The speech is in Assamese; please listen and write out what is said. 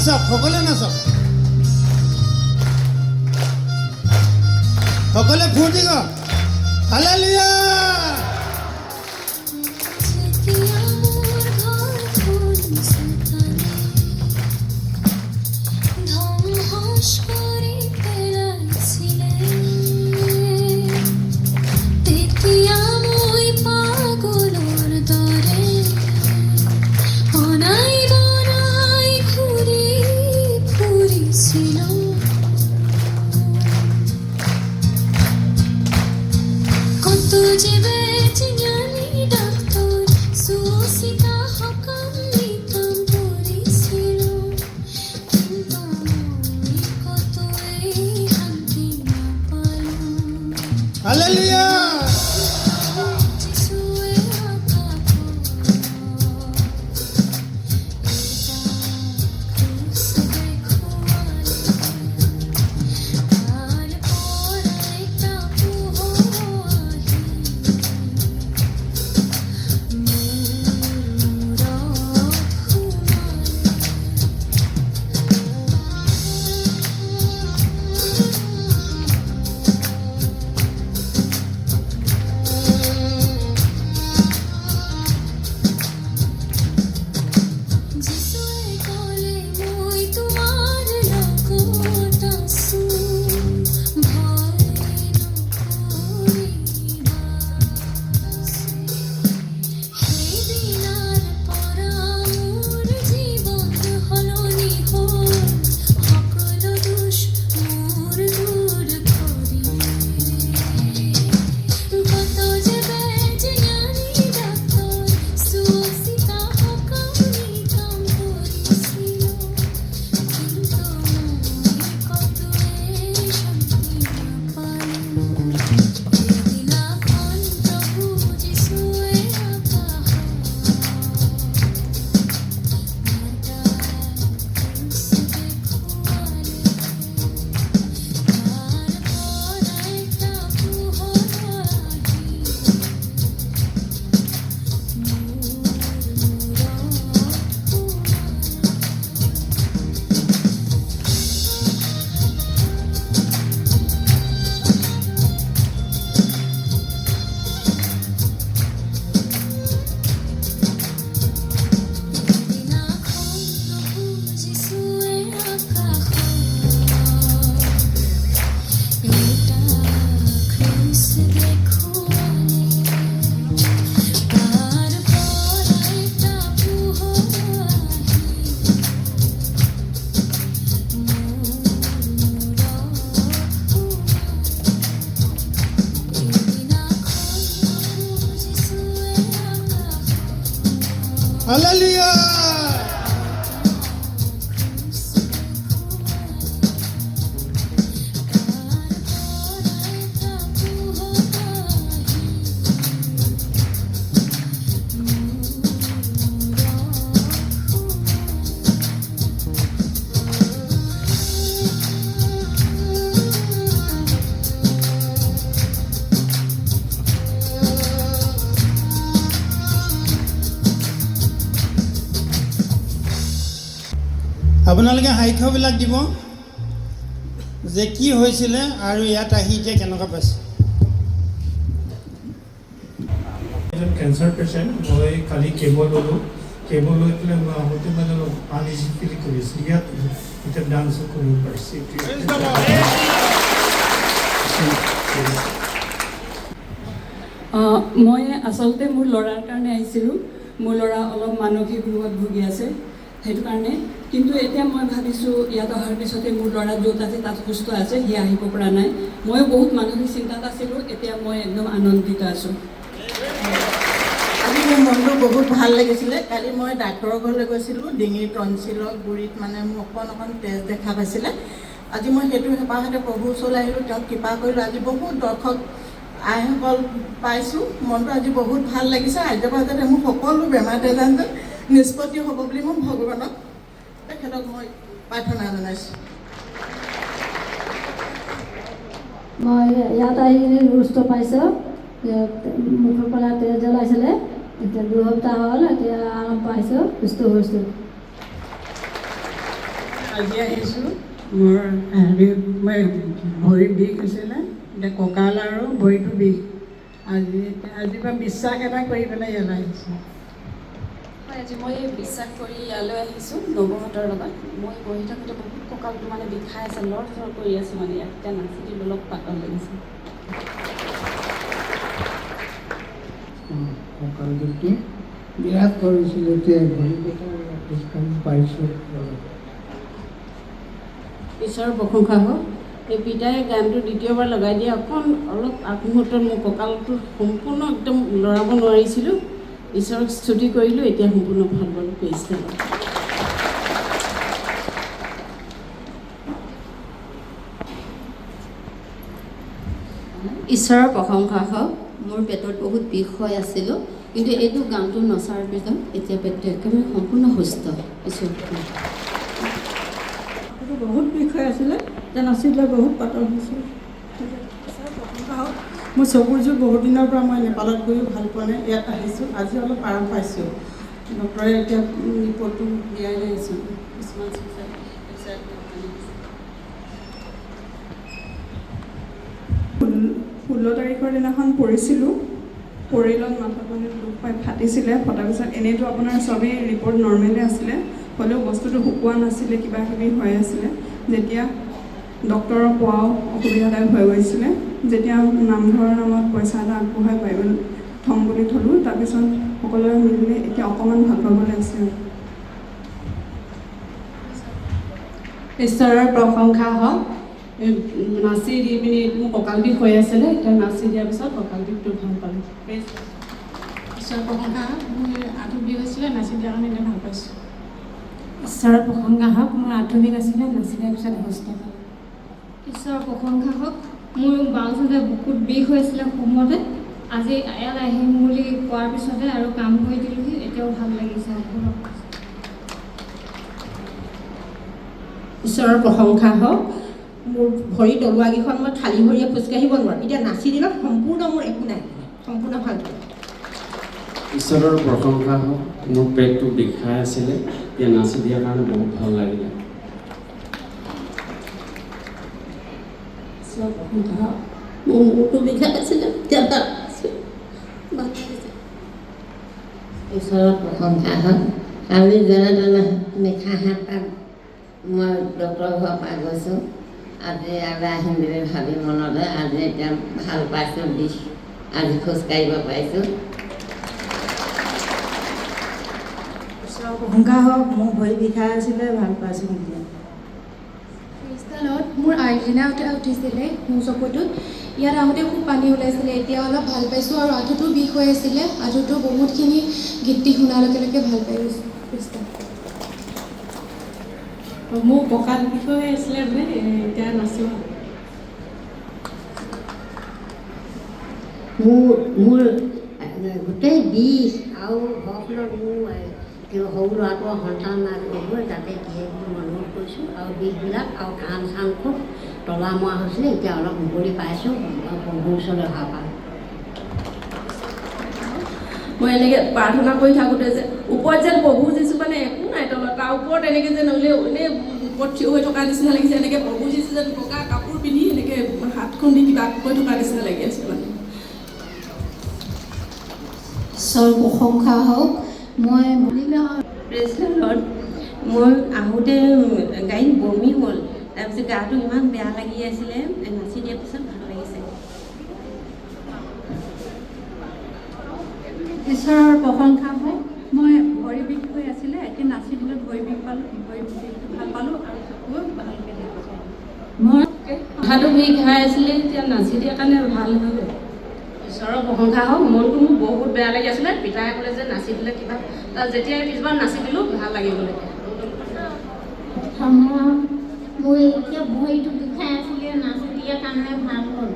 নাচক সকলোৱে নাচক সকলোৱে ফূৰ্তি কৰক হালেলুয়া Hallelujah! Hallelujah! আপোনালোকে সাক্ষ্যবিলাক দিব যে কি হৈছিলে আৰু ইয়াত আহি যে কেনেকুৱা পাইছে এজন ক্যান্সাৰ পেশেন্ট মই কালি কেবল লৈ পেলাই মই আহোঁতে মানে অলপ আনইজি ফিল কৰিছোঁ ইয়াত এতিয়া ডান্সো কৰিব পাৰিছে মই আচলতে মোৰ ল'ৰাৰ কাৰণে আহিছিলোঁ মোৰ ল'ৰা অলপ মানসিক ৰোগত ভুগি আছে সেইটো কাৰণে কিন্তু এতিয়া মই ভাবিছোঁ ইয়াত অহাৰ পিছতে মোৰ ল'ৰা য'ত আছে তাত সুস্থ আছে সি আহিব পৰা নাই ময়ো বহুত মানসিক চিন্তাত আছিলোঁ এতিয়া মই একদম আনন্দিত আছোঁ আজি মোৰ মনটো বহুত ভাল লাগিছিলে কালি মই ডাক্তৰৰ ঘৰলৈ গৈছিলোঁ ডিঙিৰ টনচিলৰ গুৰিত মানে মোৰ অকণ তেজ দেখা পাইছিলে আজি মই সেইটো হেঁপাহতে প্ৰভুৰ ওচৰলৈ আহিলোঁ তেওঁক কৃপা কৰিলোঁ আজি বহুত দৰ্শক আইসকল পাইছোঁ মনটো আজি বহুত ভাল লাগিছে আৰ্যবাদ যাতে মোৰ সকলো বেমাৰ যেন নিষ্পত্তি হ'ব বুলি মই ভগৱানক তেখেতক মই প্ৰাৰ্থনা জনাইছোঁ মই ইয়াত আহি কিনে সুস্থ পাইছোঁ মুখৰ পৰা তেজ জ্বলাইছিলে এতিয়া 2 সপ্তাহ হ'ল এতিয়া আৰাম পাইছোঁ সুস্থ হৈছোঁ আজি আহিছোঁ মোৰ ভৰি বিষ হৈছিলে এতিয়া কঁকাল আৰু ভৰিটো বিষ আজিৰ পৰা বিশ্বাস এটা কৰি পেলাই ইয়ালৈ আহিছোঁ হয় আজি মই বিশ্বাস কৰি ইয়ালৈ আহিছোঁ নৱহঁতৰ লগত মই বহি থাকোঁতে বহুত কঁকালটো মানে বিষাই আছে লৰ চৰ কৰি আছে মানে ইয়াত এতিয়া নাচি দিলোঁ অলপ পাতল লাগিছে কঁকাল বিষটো বিৰাট কৰিছিলোঁ এতিয়া ভৰিকেইটা খোজকাঢ়ি পাৰিছোঁ ঈশ্বৰৰ প্ৰশংসা হওক এই পিতাই গানটো দ্বিতীয়বাৰ লগাই দিয়ে অলপ আগমুহূৰ্তত মোৰ কঁকালটো সম্পূৰ্ণ একদম লৰাব নোৱাৰিছিলোঁ ঈশ্বৰক স্তুতি কৰিলোঁ এতিয়া সম্পূৰ্ণ ভাল পালোঁ কৰিছে ঈশ্বৰৰ প্ৰশংসা হওক মোৰ পেটত বহুত বিষ হৈ আছিলোঁ কিন্তু এইটো গানটো নচাৰ পিছত এতিয়া পেটটো একেবাৰে সম্পূৰ্ণ সুস্থ বহুত বিষ হৈ আছিলে এতিয়া নাচিলে বহুত পাতল হৈছিল মোৰ চকুৰযোৰ বহুত দিনৰ পৰা মই নেপালত গৈও ভাল পোৱা নাই ইয়াত আহিছোঁ আজি অলপ আৰাম পাইছোঁ ডক্টৰে এতিয়া ৰিপৰ্টটো দিয়াই আহিছোঁ কিছুমান 16 তাৰিখৰ দিনাখন পৰিছিলোঁ পৰিলত মাথাত মানে দুখ পাই ফাটিছিলে ফটাৰ পিছত এনেইতো আপোনাৰ চবেই ৰিপৰ্ট নৰ্মেলে আছিলে হ'লেও বস্তুটো শুকোৱা নাছিলে কিবা কিবি হৈ আছিলে যেতিয়া ডক্টৰক পোৱাও অসুবিধাদায়ক হৈ গৈছিলে যেতিয়া নামঘৰৰ নামত পইচা এটা আগবঢ়াই বাইবেল থ'ম বুলি থ'লোঁ তাৰপিছত সকলোৱে মিলি এতিয়া অকণমান ভাল পাবলৈ আছে ঈশ্বৰৰ প্ৰশংসা হওক নাচি দি পিনি মোৰ কঁকাল বিষ হৈ আছিলে এতিয়া নাচি দিয়াৰ পিছত কঁকাল বিষটো ভাল পালোঁ ঈশ্বৰৰ প্ৰশংসা হওক মোৰ আঁঠু বিষ হৈছিলে নাচি দিয়াৰ কাৰণে এতিয়া ভাল পাইছোঁ ঈশ্বৰৰ প্ৰশংসা হওক মোৰ আঁঠু বিষ আছিলে নাচি দিয়াৰ পিছত সুস্থ পালোঁ ঈশ্বৰৰ প্ৰশংসা হওক মোৰ বাওঁচাইডে বুকুত বিষ হৈছিলে সময়তে আজি ইয়াত আহিম বুলি কোৱাৰ পিছতে আৰু কাম কৰি দিলোঁহি এতিয়াও ভাল লাগিছে ঈশ্বৰৰ প্ৰশংসা হওক মোৰ ভৰি তলুৱাকেইখন মই খালী ভৰিয়ে খোজকাঢ়িব নোৱাৰোঁ এতিয়া নাচি দিলত সম্পূৰ্ণ মোৰ একো নাই সম্পূৰ্ণ ভাল পালোঁ ঈশ্বৰৰ প্ৰশংসা হওক মোৰ পেটটো বিষাই আছিলে এতিয়া নাচি দিয়াৰ কাৰণে বহুত ভাল লাগিলে মোৰ মূৰটো বিষাই আছিলে এতিয়া ঈশ্বৰৰ প্ৰশংসা হওক কালি যেনে তেনে নিশা 7টাত মই ডক্টৰৰ ঘৰৰ পৰা গৈছোঁ আজি ইয়ালৈ আহিম বুলি ভাবি মনতে আজি এতিয়া ভাল পাইছোঁ বিষ আজি খোজকাঢ়িব পাৰিছোঁ ঈশ্বৰৰ প্ৰশংসা হওক মোৰ ভৰি বিষাই আছিলে ভাল পাইছোঁ এতিয়া খ্ৰীষ্টালত মোৰ আৰ্জিনা উঠিছিলে মোৰ চকুটোত ইয়াত আহোঁতে খুব পানী ওলাইছিলে এতিয়া অলপ ভাল পাইছোঁ আৰু আঁঠুটো বিষ হৈ আছিলে আঁঠুটো বহুতখিনি গীতটি শুনাৰ লগে লগে ভাল পাই গৈছোঁ খ্ৰীষ্টাল মোৰ কঁকাল বিষ হৈ আছিলে বোলে এতিয়া নাচোঁ মোৰ গোটেই বিষ আৰু ঘৰখনত মোৰ সৰু ল'ৰাটোৰ সন্তান নাই নহয় তাতে দিয়ে মই অনুৰোধ কৰিছোঁ আৰু বিষবিলাক আৰু কাণ চান খুব তলা মৰা হৈছিলে এতিয়া অলপ মুকলি পাইছোঁ প্ৰভুৰ ওচৰলৈ অহা পাওঁ মই এনেকৈ প্ৰাৰ্থনা কৰি থাকোঁতে যে ওপৰত যেন প্ৰভু যিছোঁ মানে একো নাই তলত তাৰ ওপৰত এনেকৈ যেন হ'লেও এনেই ওপৰত থিয় হৈ থকা নিচিনা লাগিছে এনেকৈ প্ৰভু যিছোঁ যেন বগা কাপোৰ পিন্ধি এনেকৈ হাতখন দি কিবা কৰি থকা নিচিনা লাগি আছে মানে ঈশ্বৰৰ প্ৰশংসা হওক মই প্ৰেচিডেণ্টত মোৰ আহোঁতে গাড়ীত বমি হ'ল তাৰপিছত গাটো ইমান বেয়া লাগি আছিলে নাচি দিয়াৰ পিছত ভাল লাগিছে ঈশ্বৰৰ প্ৰশংসা হওক মই ভৰি বিষ হৈ আছিলে এতিয়া নাচি দিলত ভৰি বিষ পালোঁ ভৰি বিষটো ভাল পালোঁ আৰু চকুও ভালকৈ দেখিছোঁ মই মাথাটো বিষ খাই আছিলে এতিয়া নাচি দিয়াৰ কাৰণে ভাল হৈ গ'ল ঈশ্বৰৰ প্ৰশংসা হওক মনটো মোৰ বহুত বেয়া লাগি আছিলে পিতাই ক'লে যে নাচি দিলে কিবা যেতিয়া পিছবাৰ নাচি দিলোঁ ভাল লাগি গ'ল মোৰ এতিয়া ভৰিটো বিষাই আছিলে নাচি দিয়াৰ কাৰণে ভাল হ'ল